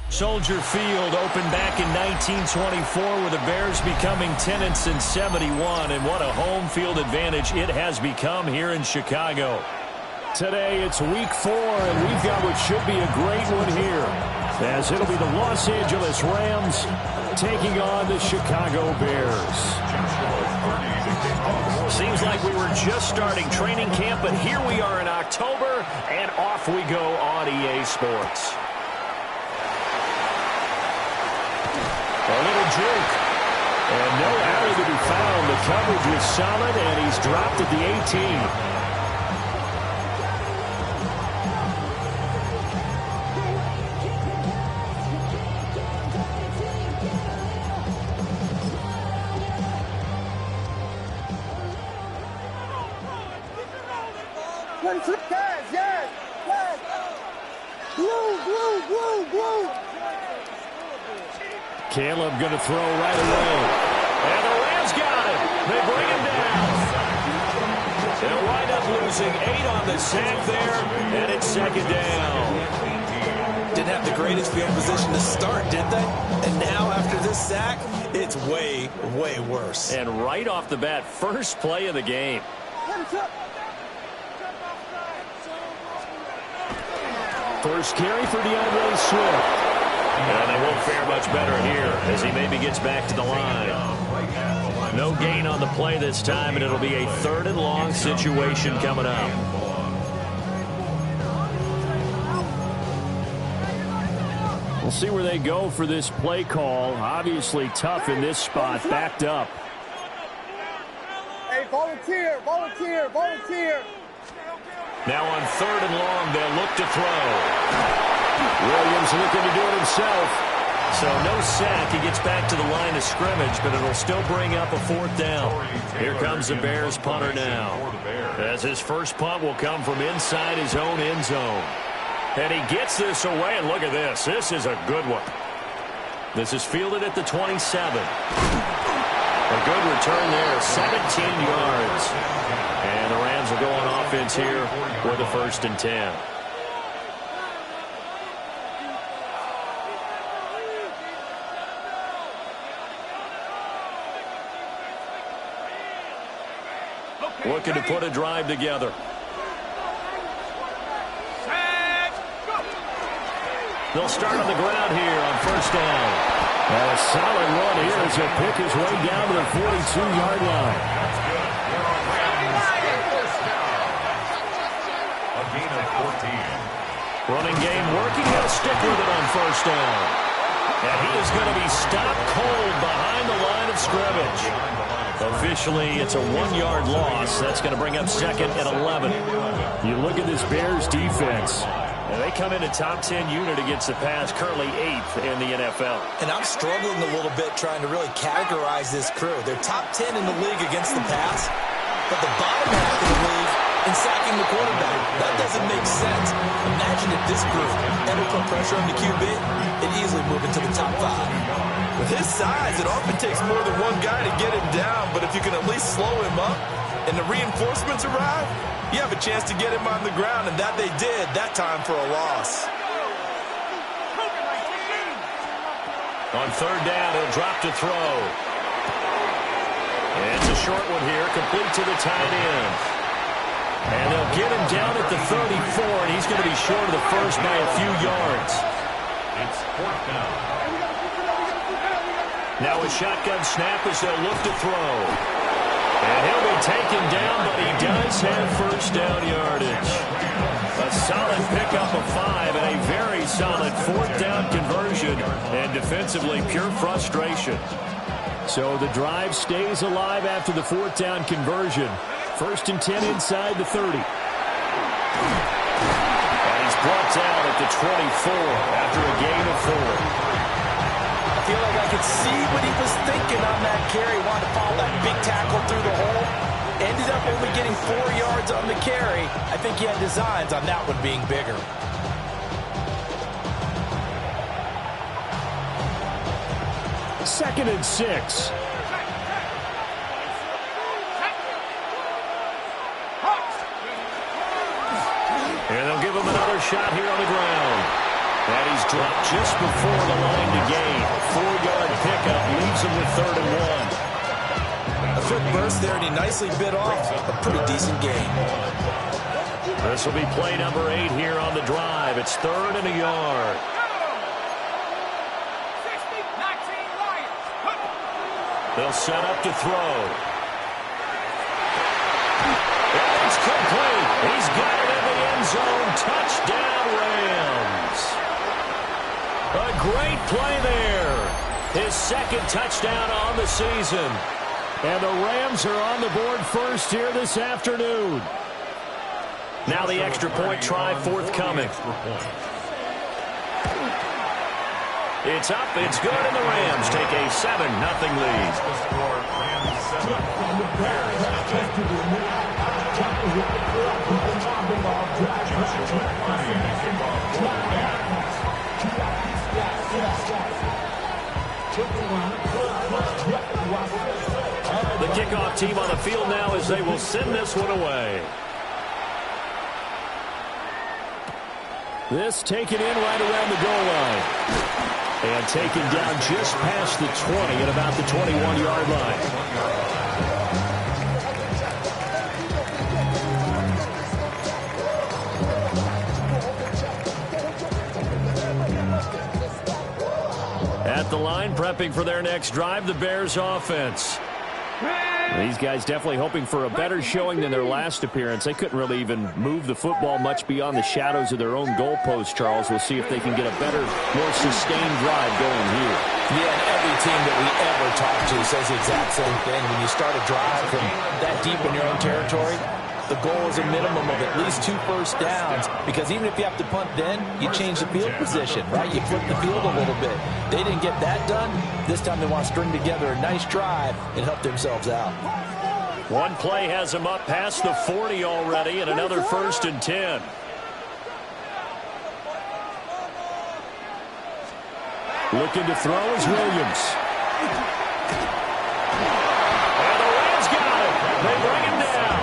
Soldier Field opened back in 1924 with the Bears becoming 10-71, and what a home field advantage it has become here in Chicago. Today it's week 4, and we've got what should be a great one here, as it'll be the Los Angeles Rams taking on the Chicago Bears. Seems like we were just starting training camp, but here we are in October, and off we go on EA Sports. A little juke. And no error to be found. The coverage was solid, and he's dropped at the 18. Caleb going to throw right away. And the Rams got it. They bring him down. They'll wind up losing 8 on the sack there, and it's second down. Didn't have the greatest field position to start, did they? And now after this sack, it's way, way worse. And right off the bat, first play of the game. First carry for DeAndre Swift. And they won't fare much better here as he maybe gets back to the line. No gain on the play this time, and it'll be a 3rd and long situation coming up. We'll see where they go for this play call. Obviously tough in this spot, backed up. Hey, volunteer, volunteer, volunteer. Now on 3rd and long, they'll look to throw. Williams looking to do it himself. So no sack. He gets back to the line of scrimmage, but it'll still bring up a 4th down. Here comes the Bears punter now, as his first punt will come from inside his own end zone. And he gets this away, and look at this. This is a good one. This is fielded at the 27. A good return there, 17 yards. And the Rams will go on offense here with a 1st and 10. Looking to put a drive together. They'll start on the ground here on 1st down. And a solid run here as he'll pick his way down to the 42-yard line. A gain of 14. Running game working. He'll stick with it on 1st down. And he is going to be stopped cold behind the line of scrimmage. Officially, it's a 1-yard loss. That's going to bring up 2nd and 11. You look at this Bears defense. And they come in a top 10 unit against the pass, currently 8th in the NFL. And I'm struggling a little bit trying to really categorize this crew. They're top 10 in the league against the pass, but the bottom half of the league in sacking the quarterback. That doesn't make sense. Imagine if this group ever put pressure on the QB, it'd easily move into the top 5. With his size, it often takes more than one guy to get him down, but if you can at least slow him up and the reinforcements arrive, you have a chance to get him on the ground, and that they did that time for a loss. On 3rd down, he'll drop to throw. And it's a short one here, complete to the tight end. And they'll get him down at the 34, and he's going to be short of the first by a few yards. It's 4th down. Now a shotgun snap as they'll look to throw. And he'll be taken down, but he does have 1st down yardage. A solid pickup of 5 and a very solid 4th down conversion. And defensively, pure frustration. So the drive stays alive after the 4th down conversion. 1st and 10 inside the 30. And he's brought down at the 24 after a gain of 4. I feel like I could see what he was thinking on that carry. Wanted to follow that big tackle through the hole. Ended up only getting 4 yards on the carry. I think he had designs on that one being bigger. Second and 6. And they'll give him another shot here on the ground. And he's dropped just before the line to gain. 4-yard pickup leaves him with 3rd and 1. A quick burst there, and he nicely bit off a pretty decent gain. This will be play number 8 here on the drive. It's 3rd and a yard. They'll set up to throw. It's complete. He's got it in the end zone. Touchdown, Rams. A great play there. His 2nd touchdown on the season. And the Rams are on the board first here this afternoon. Now the extra point try forthcoming. It's up, it's good, and the Rams take a 7-0 lead. The kickoff team on the field now as they will send this one away. This taken in right around the goal line. And taken down just past the 20 at about the 21-yard line. At the line, prepping for their next drive, the Bears offense. These guys definitely hoping for a better showing than their last appearance. They couldn't really even move the football much beyond the shadows of their own goalpost, Charles. We'll see if they can get a better, more sustained drive going here. Yeah, and every team that we ever talk to says the exact same thing. When you start a drive from that deep in your own territory, the goal is a minimum of at least 2 first downs, because even if you have to punt then, you change the field position, right? You flip the field a little bit. They didn't get that done. This time they want to string together a nice drive and help themselves out. One play has them up past the 40 already, and another 1st and 10. Looking to throw is Williams. And the Rams got it. They bring him down.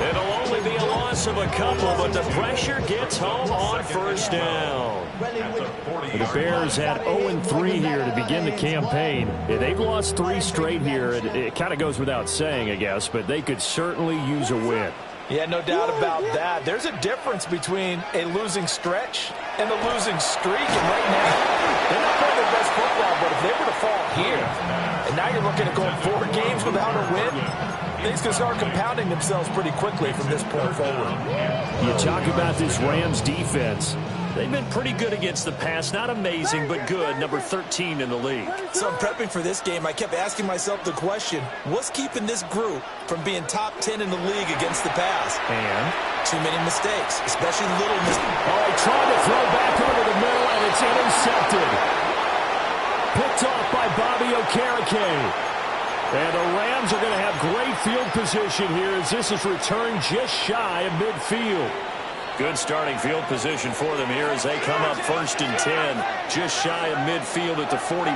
It'll only be a loss of a couple, but the pressure gets home on 1st down. The Bears had 0-3 here to begin the campaign. They've lost 3 straight here. It kind of goes without saying, I guess, but they could certainly use a win. Yeah, no doubt about that. There's a difference between a losing stretch and a losing streak. And right now, they're not playing their best football, but if they were to fall here, and now you're looking at going 4 games without a win, things can start compounding themselves pretty quickly from this point forward. You talk about this Rams defense. They've been pretty good against the pass. Not amazing, but good. Number 13 in the league. So I'm prepping for this game. I kept asking myself the question, what's keeping this group from being top 10 in the league against the pass? And too many mistakes, especially little mistakes. oh, he tried to throw back over the middle, and it's intercepted. Picked off by Bobby Okereke. And the Rams are going to have great field position here as this is returned just shy of midfield. Good starting field position for them here as they come up 1st and 10, just shy of midfield at the 49.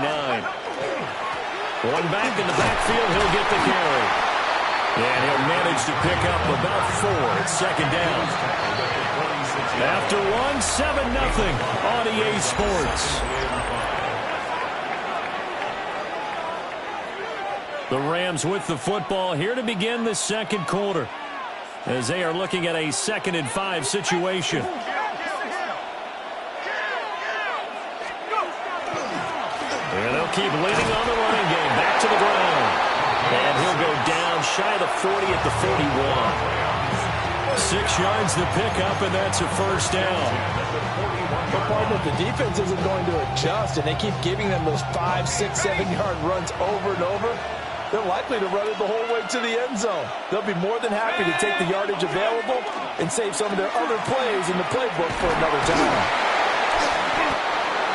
One back in the backfield, he'll get the carry. And he'll manage to pick up about 4 at 2nd down. After 7-0 on EA Sports. The Rams with the football here to begin the 2nd quarter, as they are looking at a 2nd and 5 situation. And they'll keep leaning on the running game. Back to the ground. And he'll go down shy of the 40 at the 41. 6 yards the pickup, and that's a 1st down. But partner, if the defense isn't going to adjust and they keep giving them those 5, 6, 7-yard runs over and over, they're likely to run it the whole way to the end zone. They'll be more than happy to take the yardage available and save some of their other plays in the playbook for another time.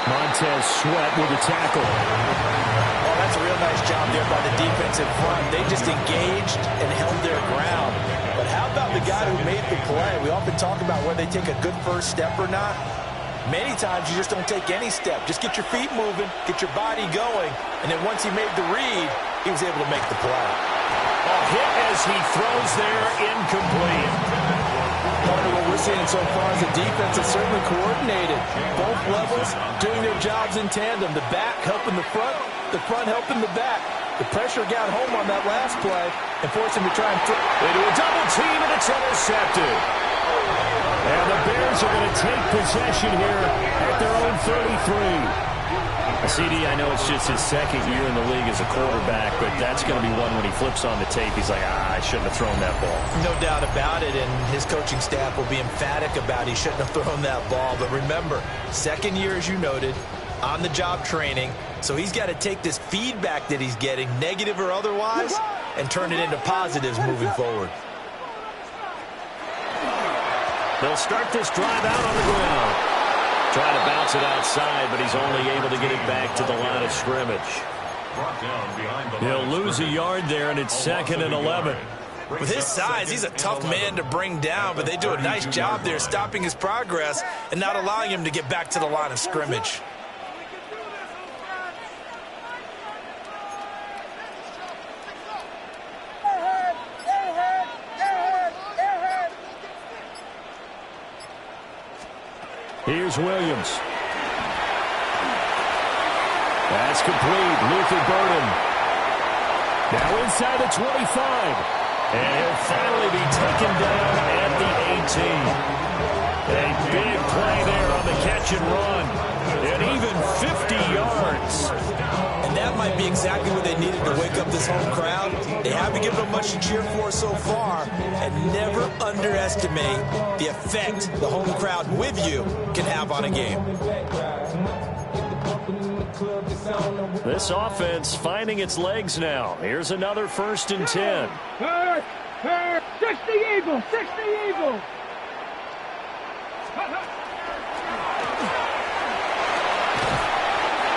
Montez Sweat with a tackle. Oh, that's a real nice job there by the defensive front. They just engaged and held their ground. But how about the guy who made the play? We often talk about whether they take a good first step or not. Many times you just don't take any step. Just get your feet moving, get your body going, and then once he made the read, he was able to make the play. A hit as he throws there, incomplete. Part of what we're seeing so far is the defense is certainly coordinated. Both levels doing their jobs in tandem. The back helping the front helping the back. The pressure got home on that last play and forced him to try and throw. They do a double team, and it's intercepted. And the Bears are going to take possession here at their own 33. CD, I know it's just his second year in the league as a quarterback, but that's going to be one when he flips on the tape. He's like, I shouldn't have thrown that ball. No doubt about it, and his coaching staff will be emphatic about he shouldn't have thrown that ball. But remember, second year, as you noted, on-the-job training, so he's got to take this feedback that he's getting, negative or otherwise, and turn it into positives moving forward. They'll start this drive out on the ground. Trying to bounce it outside, but he's only able to get it back to the line of scrimmage. He'll lose a yard there, and it's 2nd and 11. With his size, he's a tough man to bring down, but they do a nice job there stopping his progress and not allowing him to get back to the line of scrimmage. Here's Williams. That's complete. Luther Burden. Now inside the 25. And he'll finally be taken down at the 18. A big play there on the catch and run. And even 50 yards. And that might be exactly what they needed to wake up this home crowd. They haven't given them much to cheer for so far. And never underestimate the effect the home crowd with you can have on a game. This offense finding its legs now. Here's another 1st and 10. 60 Eagles, 60 Eagles.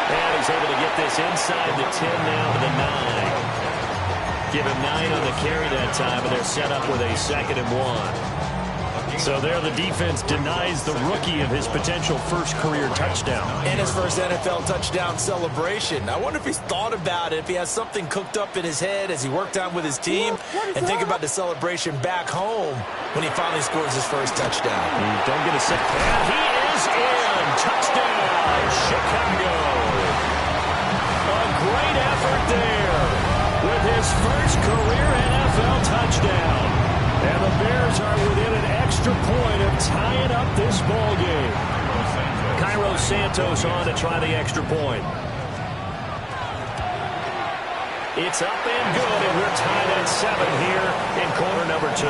And he's able to get this inside the 10 now to the 9. Give him 9 on the carry that time, and they're set up with a 2nd and 1. So there the defense denies the rookie of his potential first career touchdown. And his first NFL touchdown celebration. I wonder if he's thought about it, if he has something cooked up in his head as he worked on with his team, and think about the celebration back home when he finally scores his first touchdown. Don't get a set. And he is in. Touchdown, Chicago. A great effort there with his first career NFL touchdown. And the Bears are within an extra point of tying up this ball game. Cairo Santos on to try the extra point. It's up and good, and we're tied at 7 here in quarter number 2.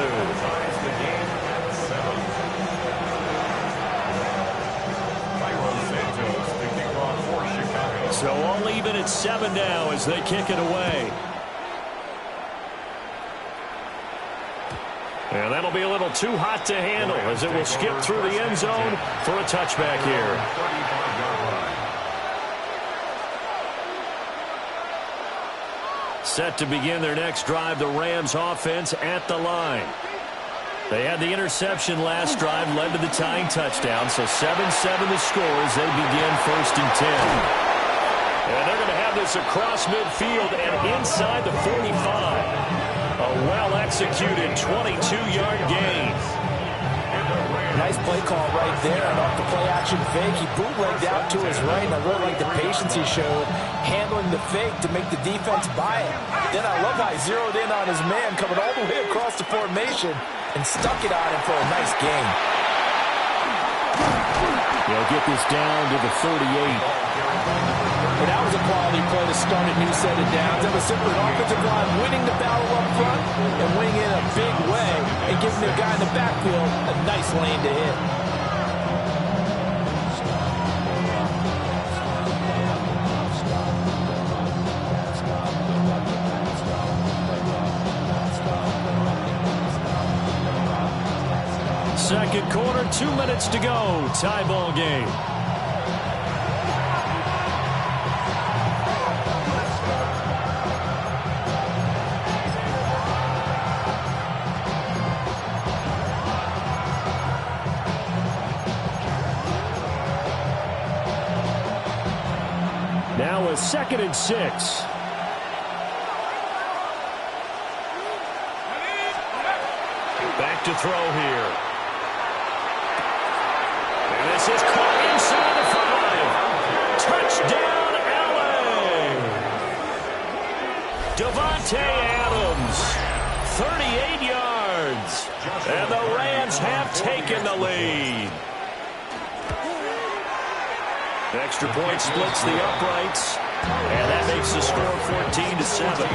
So all even at 7 now as they kick it away. And that'll be a little too hot to handle as it will skip through the end zone for a touchback here. Set to begin their next drive, the Rams offense at the line. They had the interception last drive, led to the tying touchdown, so 7-7 the score as they begin 1st and 10. And they're going to have this across midfield and inside the 45. A well-executed 22-yard gain. Nice play call right there, and off the play-action fake, he bootlegged out to his right, and I really like the patience he showed handling the fake to make the defense buy it. Then I love how he zeroed in on his man, coming all the way across the formation, and stuck it on him for a nice gain. They'll get this down to the 38. But that was a quality play to start a new set of downs. That was simply an offensive line winning the battle up front and winning in a big way and giving their guy in the backfield a nice lane to hit. Second quarter, 2 minutes to go. Tie ball game. 2nd and 6. Back to throw here. And this is caught inside the 5. Touchdown, LA! Davante Adams, 38 yards. And the Rams have taken the lead. Extra point splits the uprights. And that makes the score 14-7.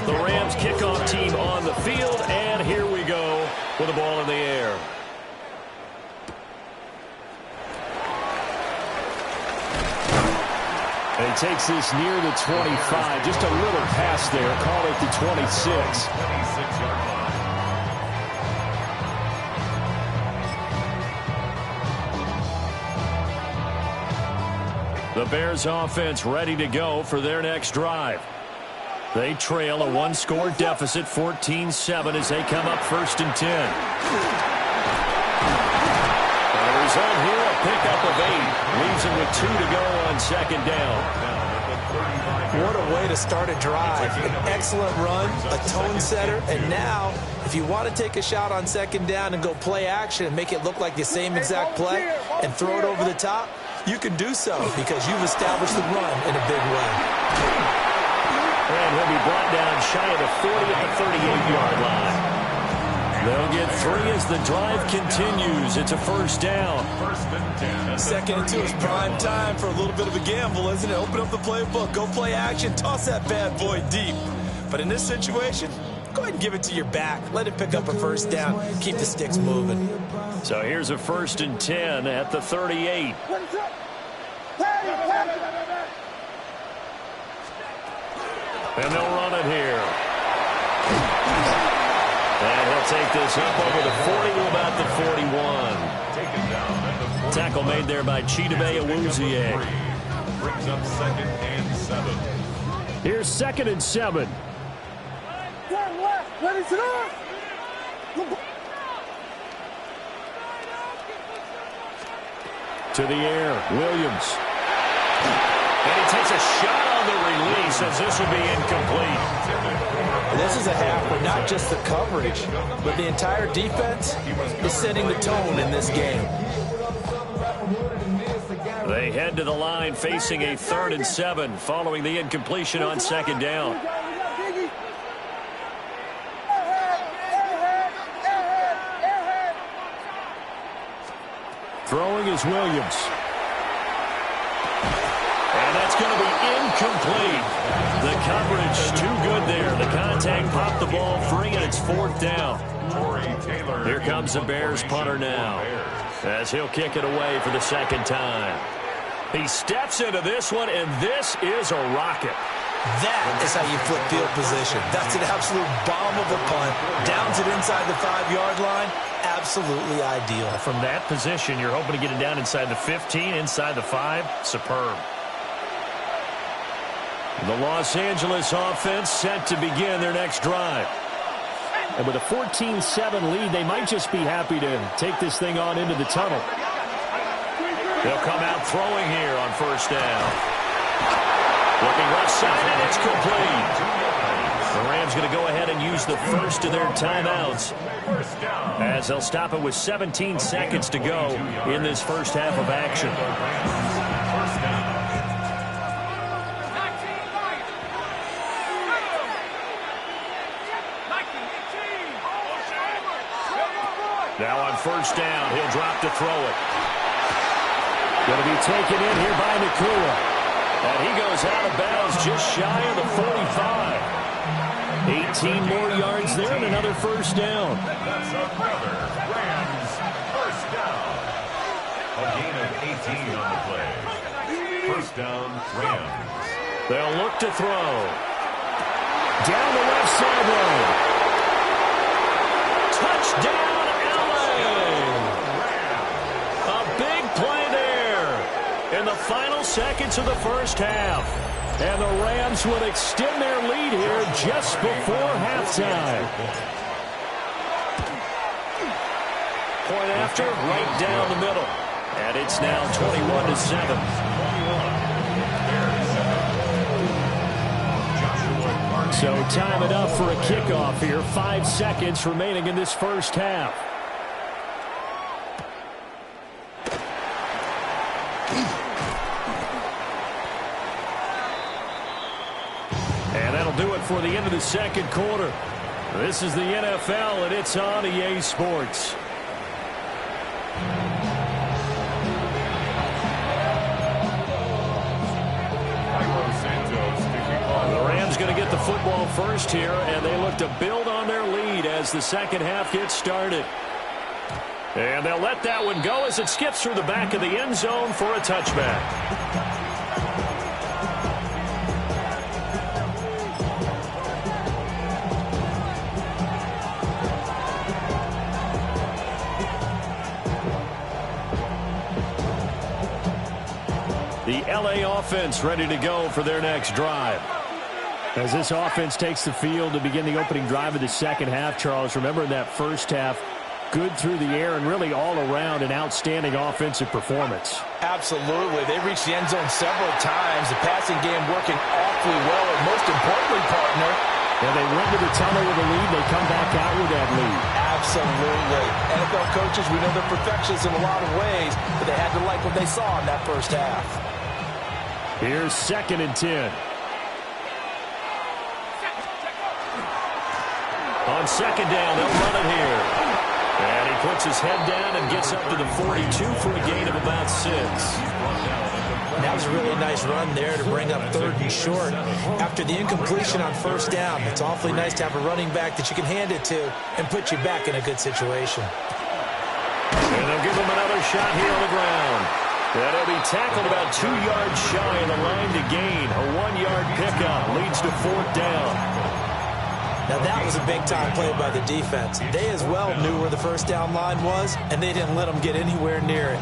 The Rams kickoff team on the field, and here we go with the ball in the air. And he takes this near the 25. Just a little pass there. Call it the 26. The Bears offense ready to go for their next drive. They trail a one-score deficit, 14-7, as they come up 1st and 10. The result here, a pickup of 8. Leaves them with 2 to go on 2nd down. What a way to start a drive. An excellent run, a tone setter, and now, if you want to take a shot on 2nd down and go play action and make it look like the same exact play and throw it over the top, you can do so because you've established the run in a big way. And he'll be brought down shy of the 40 at the 38-yard line. They'll get 3 as the drive continues. It's a 1st down. 2nd and 2 is prime time for a little bit of a gamble, isn't it? Open up the playbook, go play action, toss that bad boy deep. But in this situation, go ahead and give it to your back. Let it pick up a 1st down. Keep the sticks moving. So here's a 1st and 10 at the 38. And they'll run it here. And he'll take this up over the 40 to about the 41. Tackle made there by Chidobe Awuzie. Brings up 2nd and 7. Here's 2nd and 7. To the air, Williams. And he takes a shot on the release as this will be incomplete. This is a half where not just the coverage, but the entire defense is setting the tone in this game. They head to the line facing a 3rd and 7 following the incompletion on 2nd down. Throwing is Williams. And that's going to be incomplete. The coverage too good there. The contact popped the ball free, and it's 4th down. Here comes the Bears punter now as he'll kick it away for the 2nd time. He steps into this one, and this is a rocket. That is how you flip field position. That's an absolute bomb of a punt. Downs it inside the 5-yard line. Absolutely ideal. From that position, you're hoping to get it down inside the 15, inside the 5. Superb. The Los Angeles offense set to begin their next drive. And with a 14-7 lead, they might just be happy to take this thing on into the tunnel. They'll come out throwing here on 1st down. Looking left side, and it's complete. The Rams going to go ahead and use the first of their timeouts as they'll stop it with 17 seconds to go in this first half of action. Now on 1st down, he'll drop to throw it. Going to be taken in here by Nacua. And he goes out of bounds just shy of the 45. 18 more yards there and another 1st down. That's another Rams 1st down. A gain of 18 on the play. 1st down, Rams. They'll look to throw. Down the left sideline. Touchdown, LA! A big play there in the final seconds of the first half. And the Rams will extend their lead here just before halftime. Point after, right down the middle. And it's now 21-7. So time enough for a kickoff here. 5 seconds remaining in this first half. And that'll do it for the end of the second quarter. This is the NFL, and it's on EA Sports. The Rams going to get the football first here, and they look to build on their lead as the second half gets started. And they'll let that one go as it skips through the back of the end zone for a touchback. The LA offense ready to go for their next drive. As this offense takes the field to begin the opening drive of the second half, Charles, remember in that first half, good through the air and really all around an outstanding offensive performance. Absolutely. They reached the end zone several times. The passing game working awfully well, and most importantly, partner, and they went to the tunnel with a lead. They come back out with that lead. Absolutely. NFL coaches, we know they're perfectionists in a lot of ways, but they had to like what they saw in that first half. Here's 2nd and 10. On second down, they'll run it here. And he puts his head down and gets up to the 42 for a gain of about 6. That was a really nice run there to bring up 3rd and short. After the incompletion on first down, it's awfully nice to have a running back that you can hand it to and put you back in a good situation. And they'll give him another shot here on the ground. And he'll be tackled about 2 yards shy of the line to gain. A 1-yard pickup leads to 4th down. Now that was a big-time play by the defense. They as well knew where the first down line was, and they didn't let them get anywhere near it.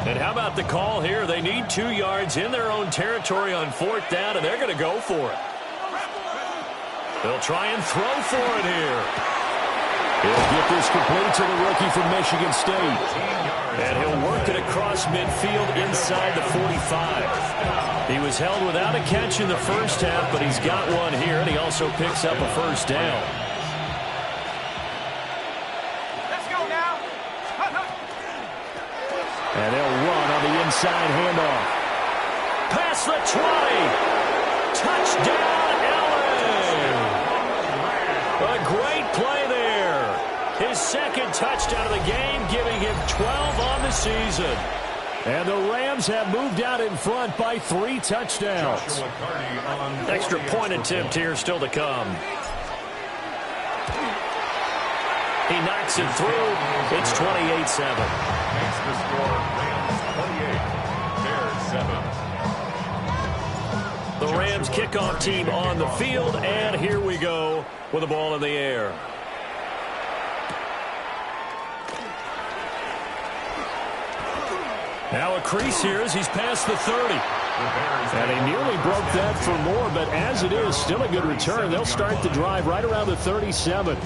And how about the call here? They need 2 yards in their own territory on 4th down, and they're going to go for it. They'll try and throw for it here. He'll get this complete to the rookie from Michigan State. And he'll work it across midfield inside the 45. He was held without a catch in the first half, but he's got one here, and he also picks up a first down. Let's go now. And they'll run on the inside handoff. Past the 20. Touchdown, LA. A great play there. His 2nd touchdown of the game, giving him 12 on the season. And the Rams have moved out in front by 3 touchdowns. Extra point attempt here still to come. He knocks it through. It's 28-7. Makes the score Rams 28, Bears 7. The Rams kickoff team on the field, and here we go with the ball in the air. Now a crease here as he's past the 30. And he nearly broke that for more, but as it is, still a good return. They'll start the drive right around the 37.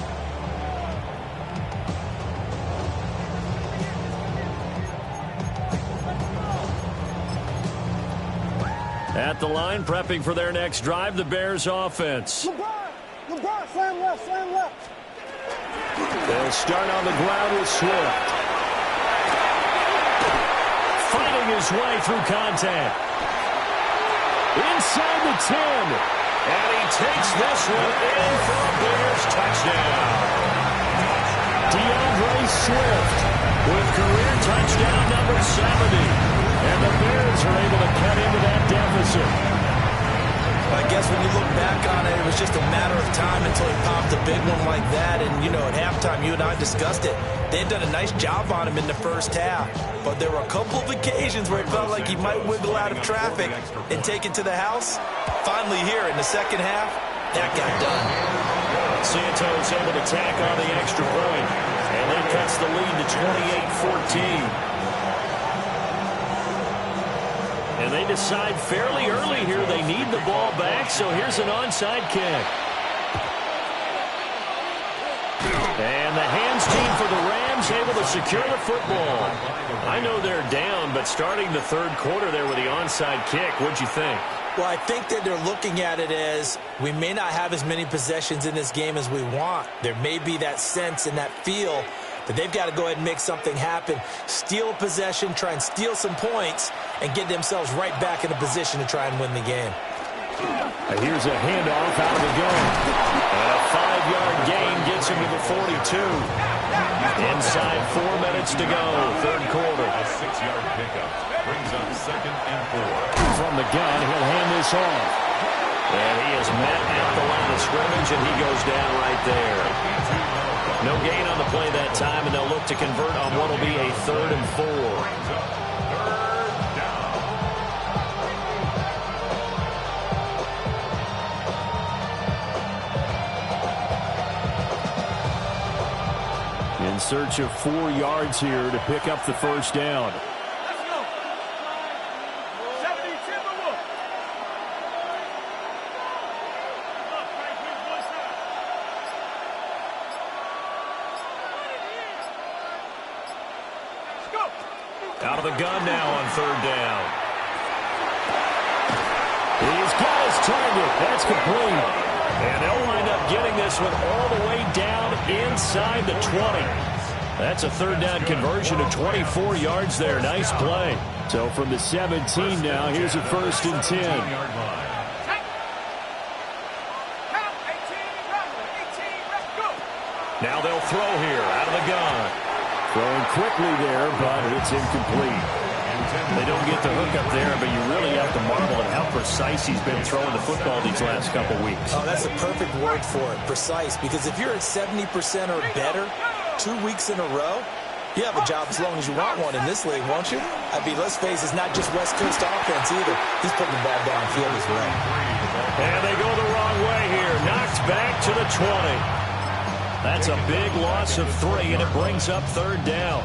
At the line, prepping for their next drive, the Bears offense. LeBron, slam left, slam left. They'll start on the ground with Swift. Fighting his way through contact. Inside the 10. And he takes this one in for a Bears touchdown. DeAndre Swift with career touchdown number 70. And the Bears are able to cut into that deficit. I guess when you look back on it, it was just a matter of time until he popped a big one like that. And, you know, at halftime, you and I discussed it. They had done a nice job on him in the first half. But there were a couple of occasions where it felt like he might wiggle out of traffic and take it to the house. Finally here in the second half, that got done. Santos able to tack on the extra point. And that cuts the lead to 28-14. And they decide fairly early here they need the ball back, so here's an onside kick. And the able to secure the football. I know they're down, but starting the third quarter there with the onside kick, what'd you think? Well, I think that they're looking at it as we may not have as many possessions in this game as we want. There may be that sense and that feel that they've got to go ahead and make something happen, steal a possession, try and steal some points, and get themselves right back in a position to try and win the game. Here's a handoff out of the gun. And a 5-yard gain gets him to the 42. Inside 4 minutes to go, third quarter. A 6-yard pickup brings up 2nd and 4. From the gun, he'll hand this off. And he is met at the line of scrimmage, and he goes down right there. No gain on the play that time, and they'll look to convert on what will be a 3rd and 4. In search of 4 yards here to pick up the first down. Let's go. 70 Timberwolves. Let's go. Out of the gun now on 3rd down. He's got his target. That's complete. And they'll wind up getting this one all the way down inside the 20. That's a 3rd down conversion of 24 yards there. Nice play. So from the 17 now, here's a 1st and 10. Count 18, let's go. Now they'll throw here out of the gun. Throwing quickly there, but it's incomplete. They don't get the hook up there, but you really have to marvel at how precise he's been throwing the football these last couple weeks. Oh, that's a perfect word for it, precise, because if you're at 70% or better 2 weeks in a row, you have a job as long as you want one in this league, won't you? I mean, let's face it, it's not just West Coast offense either. He's putting the ball downfield as well. And they go the wrong way here. Knocked back to the 20. That's a big loss of 3, and it brings up 3rd down.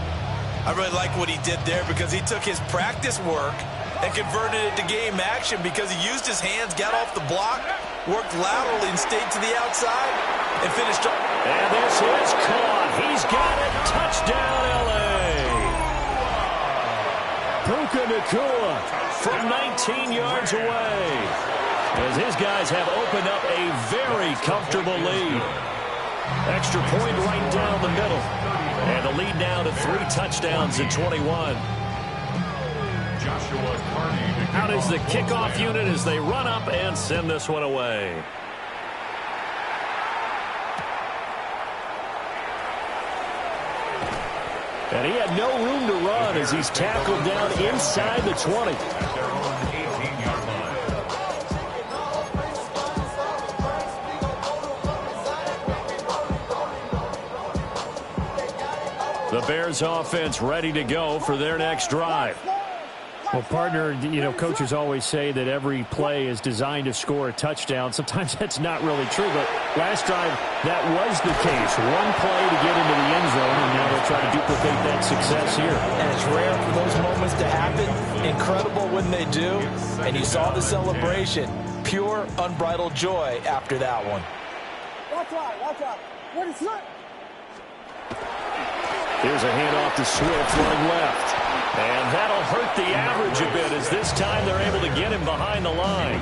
I really like what he did there because he took his practice work and converted it to game action because he used his hands, got off the block, worked laterally and stayed to the outside and finished. And this is caught. He's got it. Touchdown, L.A. Puka Nacua from 19 yards away. As his guys have opened up a very comfortable lead. Extra point right down the middle. And the lead now to 3 touchdowns in 21. Joshua Carney. Out is the kickoff unit as they run up and send this one away. And he had no room to run as he's tackled down inside the 20. Their own 18-yard line. The Bears offense ready to go for their next drive. Well, partner, you know, coaches always say that every play is designed to score a touchdown. Sometimes that's not really true, but last drive, that was the case. One play to get into the end zone, and now they'll try to duplicate that success here. And it's rare for those moments to happen. Incredible when they do. And you saw the celebration. Pure, unbridled joy after that one. Watch out, watch out. Ready, slip. Here's a handoff to Swift running left. And that'll hurt the average a bit as this time they're able to get him behind the line.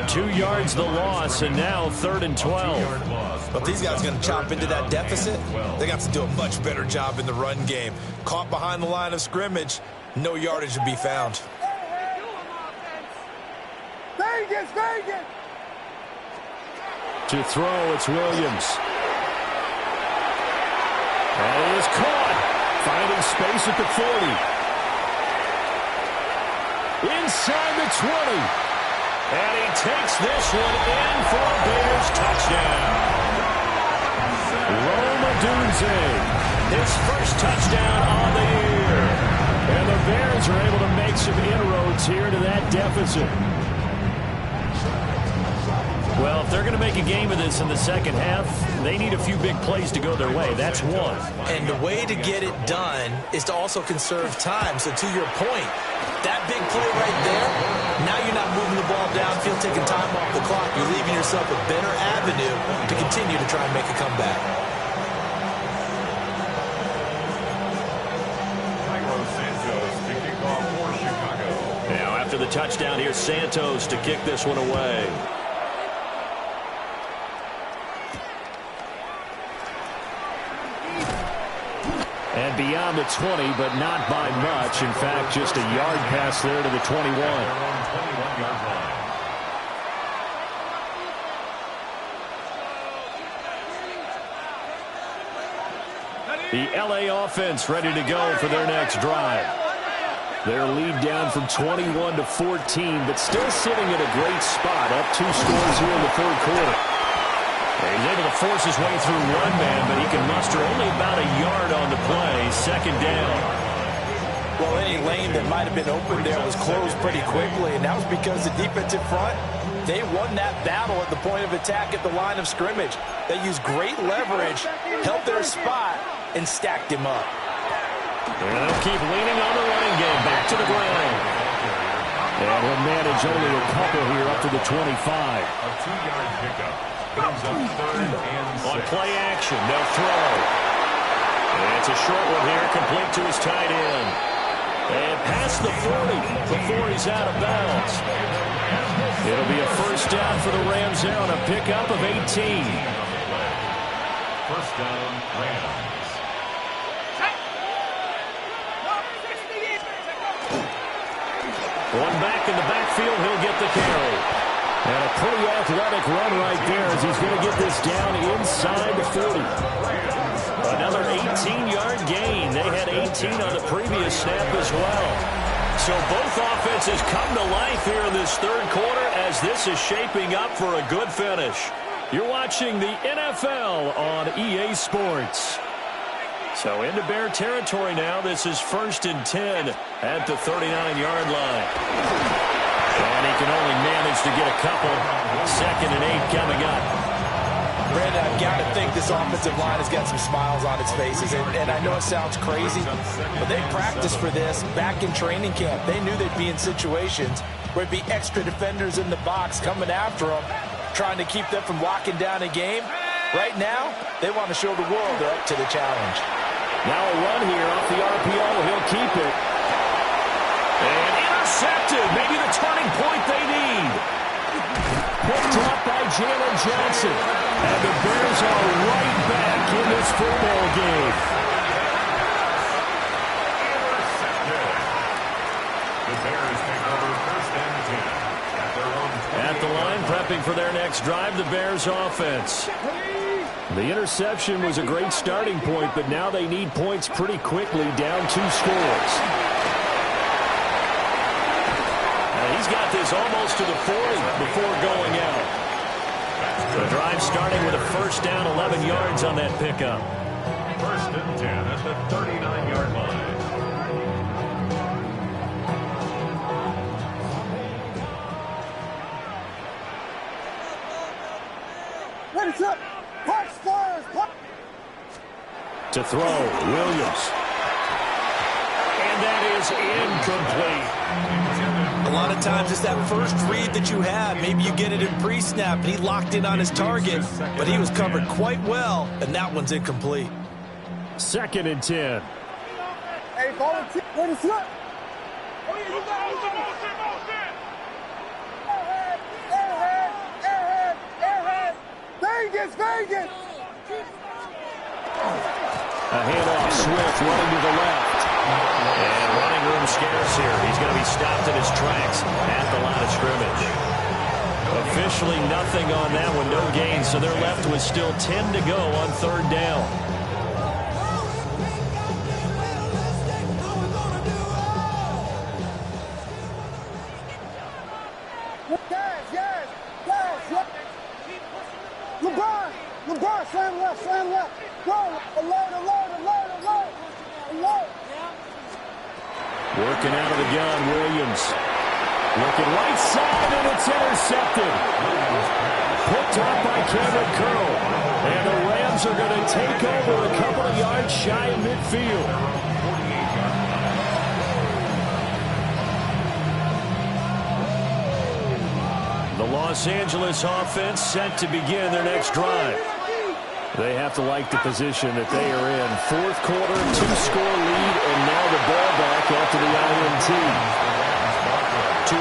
2 yards the loss, and now 3rd and 12. But these guys are going to chop into that deficit. They got to do a much better job in the run game. Caught behind the line of scrimmage, no yardage to be found. Vegas, Vegas. To throw, it's Williams. And he is caught, finding space at the 40. Inside the 20. And he takes this one in for a Bears touchdown. Rome Odunze, His first touchdown on the year. and the Bears are able to make some inroads here to that deficit. Well, if they're going to make a game of this in the second half, they need a few big plays to go their way. That's one. And the way to get it done is to also conserve time. So to your point, that big play right there, now you're not moving the ball downfield, taking time off the clock. You're leaving yourself a better avenue to continue to try and make a comeback. after the touchdown. Here's Santos to kick this one away. And beyond the 20, but not by much. In fact, just a yard pass there to the 21. The LA offense ready to go for their next drive. Their lead down from 21 to 14, but still sitting at a great spot, up 2 scores here in the third quarter. He's able to force his way through one man, but he can muster only about a yard on the play. Second down. Well, any lane that might have been open there was closed pretty quickly, and that was because the defensive front, they won that battle at the point of attack at the line of scrimmage. They used great leverage, held their spot, and stacked him up. And they'll keep leaning on the running game. Back to the ground. And he'll manage only a couple here up to the 25. A 2-yard pickup. Brings up 3rd and 6. On play action, they'll throw. And it's a short one here, complete to his tight end. And past the 40 before he's out of bounds. It'll be a first down for the Rams there on a pickup of 18. First down, Rams. One back in the backfield, he'll get the carry. And a pretty athletic run right there as he's going to get this down inside the 40. Another 18-yard gain. They had 18 on the previous snap as well. So both offenses come to life here in this third quarter as this is shaping up for a good finish. You're watching the NFL on EA Sports. So into Bear territory now. This is 1st and 10 at the 39-yard line. And he can only manage to get a couple. 2nd and 8 coming up. Brandon, I've got to think this offensive line has got some smiles on its faces. And I know it sounds crazy, but they practiced for this back in training camp. They knew they'd be in situations where it'd be extra defenders in the box coming after them, trying to keep them from locking down a game. Right now, they want to show the world they're up to the challenge. Now a run here off the RPO. He'll keep it. And intercepted. Maybe the turning point they need. Picked up by Jalen Johnson. And the Bears are right back in this football game. Intercepted. The Bears take over 1st and 10 at their own 20. At the line, prepping for their next drive, the Bears offense. The interception was a great starting point, but now they need points pretty quickly, down 2 scores. He's got this almost to the 40 before going out. The drive starting with a first down, 11 yards on that pickup. 1st and 10 at the 39-yard line. Ready, up. Punch, fires, punch. To throw, Williams. And that is incomplete. A lot of times it's that first read that you have. Maybe you get it in pre-snap, and he locked in on his target, but he was covered quite well, and that one's incomplete. 2nd and 10. Hey, volunteer. Ready, slip. Airhead. Vegas, Vegas. A handoff, Swift running to the left. And running room scarce here. He's going to be stopped in his tracks at the line of scrimmage. Officially nothing on that one, no gain, so they're left with still 10 to go on 3rd down. Yes. LeBron, slam left. Go, alert. Working out of the gun, Williams. Looking right side, and it's intercepted. Picked up by Cameron Curl. And the Rams are going to take over a couple of yards shy of midfield. The Los Angeles offense set to begin their next drive. They have to like the position that they are in. 4th quarter, 2-score lead, and now the ball back after the INT. 2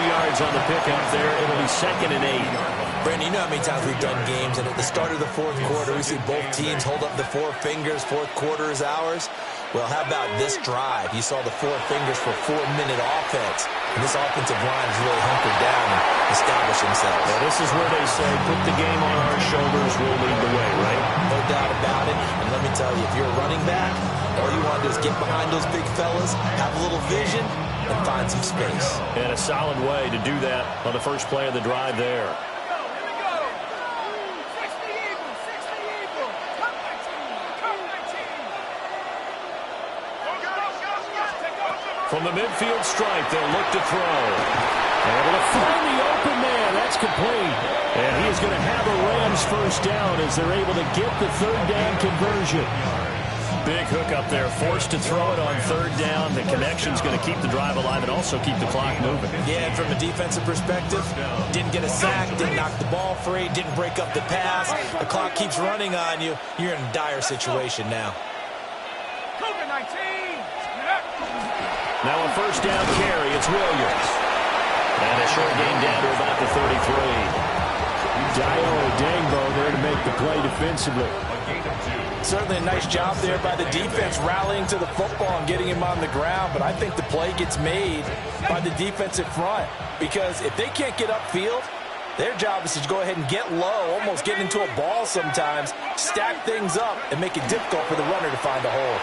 the pickup there. It'll be 2nd and 8. Brandon, you know how many times we've done games, and at the start of the fourth quarter, we see both teams hold up the four fingers, fourth quarter is ours. Well, how about this drive? You saw the four fingers for 4-minute offense. And this offensive line is really hunkered down and established themselves. Well, this is where they say, put the game on our shoulders, we'll lead the way, right? No doubt about it. And let me tell you, if you're a running back, all you want to do is get behind those big fellas, have a little vision, and find some space. And a solid way to do that on the first play of the drive there. From the midfield stripe, they'll look to throw. Able to find the open man. That's complete. And he is going to have a Rams first down as they're able to get the third down conversion. Big hook up there. Forced to throw it on third down. The connection's going to keep the drive alive and also keep the clock moving. Yeah, and from a defensive perspective, didn't get a sack, didn't knock the ball free, didn't break up the pass. The clock keeps running on you. You're in a dire situation now. Now a first down carry, it's Williams. And a short gain down to about the 33. Dio Odangbo there to make the play defensively. Certainly a nice job there by the defense rallying to the football and getting him on the ground, but I think the play gets made by the defensive front because if they can't get upfield, their job is to go ahead and get low, almost get into a ball sometimes, stack things up, and make it difficult for the runner to find a hole.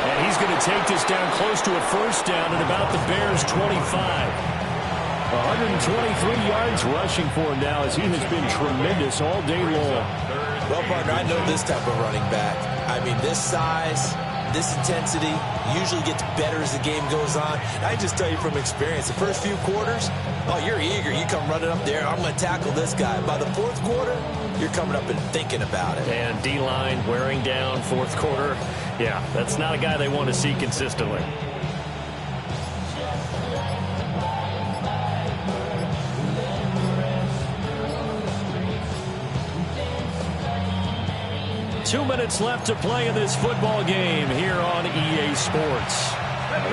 And he's going to take this down close to a first down at about the Bears' 25. 123 yards rushing for him now as he has been tremendous all day long. Well, partner, I know this type of running back. I mean, this size, this intensity usually gets better as the game goes on. I just tell you from experience, the first few quarters, oh, you're eager. You come running up there, I'm going to tackle this guy. By the fourth quarter, you're coming up and thinking about it. And D-line wearing down fourth quarter. Yeah, that's not a guy they want to see consistently. Two minutes left to play in this football game here on EA Sports.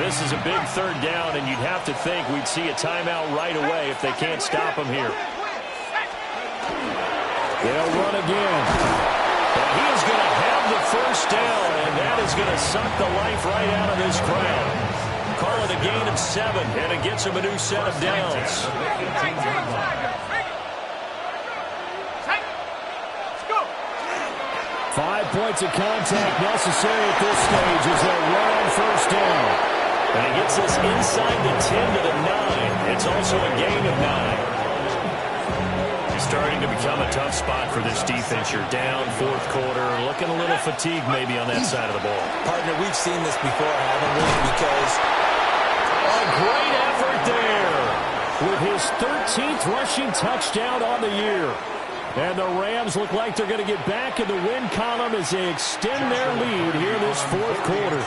This is a big third down, and you'd have to think we'd see a timeout right away if they can't stop him here. They'll run again. And he is going to have the first down, and that is going to suck the life right out of this crowd. Call it a gain of 7, and it gets him a new set of downs. 5 points of contact necessary at this stage as they run on first down. And he gets us inside the 10 to the 9. It's also a gain of 9. It's starting to become a tough spot for this defense. You're down fourth quarter, looking a little fatigued maybe on that side of the ball. Partner, we've seen this before, haven't we? Because a great effort there with his 13th rushing touchdown on the year. And the Rams look like they're going to get back in the win column as they extend their lead here this fourth quarter.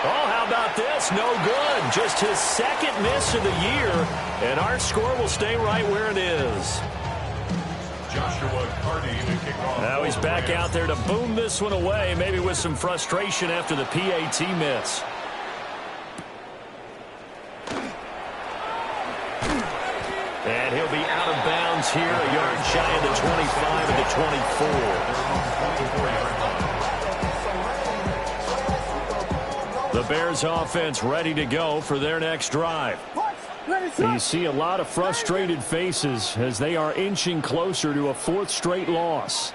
Oh, how about this? No good. Just his second miss of the year. And our score will stay right where it is. Joshua Carty to kick off. Now he's back out there to boom this one away, maybe with some frustration after the PAT miss. And he'll be out of bounds here, a yard shy of the 25 and the 24. The Bears offense ready to go for their next drive. You see a lot of frustrated faces as they are inching closer to a fourth straight loss.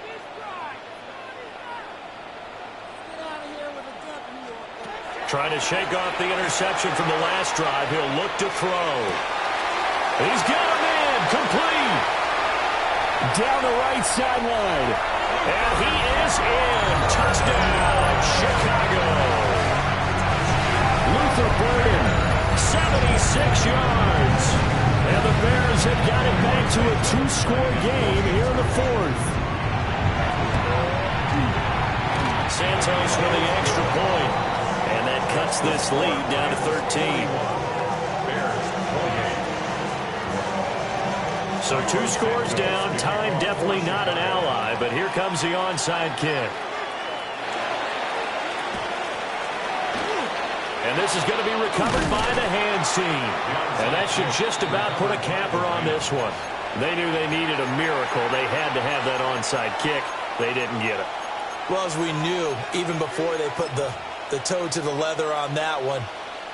Trying to shake off the interception from the last drive. He'll look to throw. He's got him in, complete. Down the right sideline. And he is in. Touchdown, Chicago. Luther Burden, 76 yards. And the Bears have got it back to a two-score game here in the fourth. Santos with the extra point. And that cuts this lead down to 13. So 2 scores down. Time definitely not an ally, but here comes the onside kick. And this is going to be recovered by the hands team. And that should just about put a capper on this one. They knew they needed a miracle. They had to have that onside kick. They didn't get it. Well, as we knew, even before they put the toe to the leather on that one,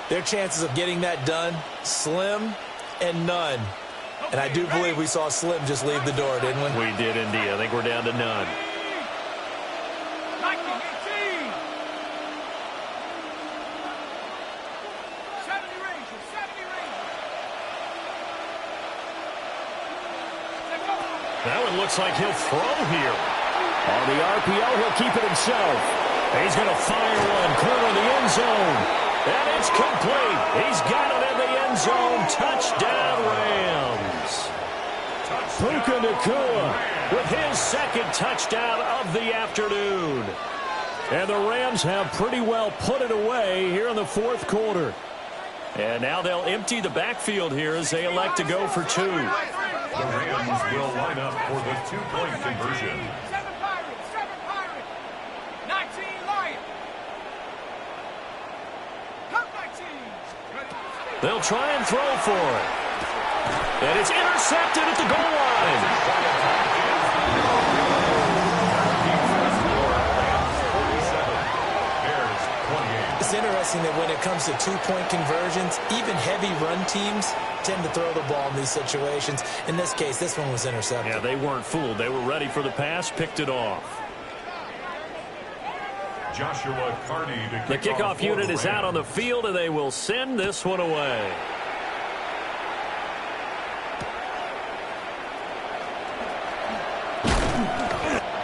their chances of getting that done, slim and none. And I do believe we saw Slim just leave the door, didn't we? We did indeed. I think we're down to none. That one looks like he'll throw here. On the RPO, he'll keep it himself. He's going to fire one clear in the end zone. And it's complete. He's got it in the end zone. Touchdown, Rams. Puka Nacua with his second touchdown of the afternoon. And the Rams have pretty well put it away here in the fourth quarter. And now they'll empty the backfield here as they elect to go for two. The Rams will line up for the two-point conversion. 7 Pirates, 19 Lions. Come 19. They'll try and throw for it. And it's intercepted at the goal line. It's interesting that when it comes to two-point conversions, even heavy run teams tend to throw the ball in these situations. In this case, this one was intercepted. Yeah, they weren't fooled. They were ready for the pass, picked it off. Joshua Carney to The kickoff unit is out on the field, and they will send this one away.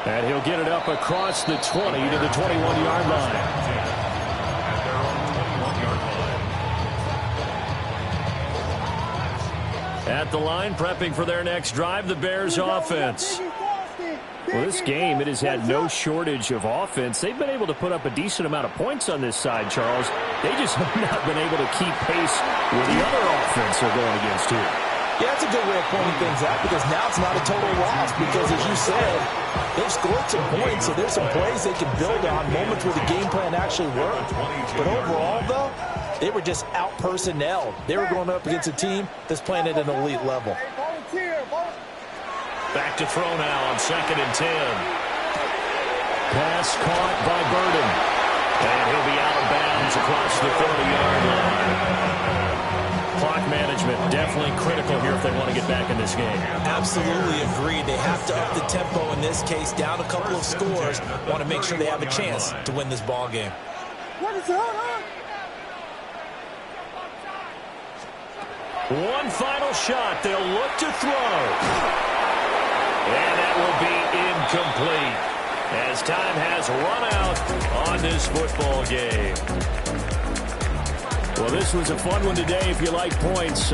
And he'll get it up across the 20 to the 21-yard line. At the line, prepping for their next drive, the Bears offense. Well, this game, it has had no shortage of offense. They've been able to put up a decent amount of points on this side, Charles. They just have not been able to keep pace with the other offense they're going against here. Yeah, that's a good way of pointing things out because now it's not a total loss because, as you said, they've scored some points, so there's some plays they can build on, moments where the game plan actually worked. But overall, though, they were just out-personnelled. They were going up against a team that's playing at an elite level. Back to throw now on 2nd and 10. Pass caught by Burden. And he'll be out of bounds across the 30-yard line. Clock management definitely critical here if they want to get back in this game. Absolutely agreed. They have to up the tempo in this case, down a couple of scores. Want to make sure they have a chance to win this ball game. One final shot. They'll look to throw. And that will be incomplete as time has run out on this football game. Well, this was a fun one today if you like points.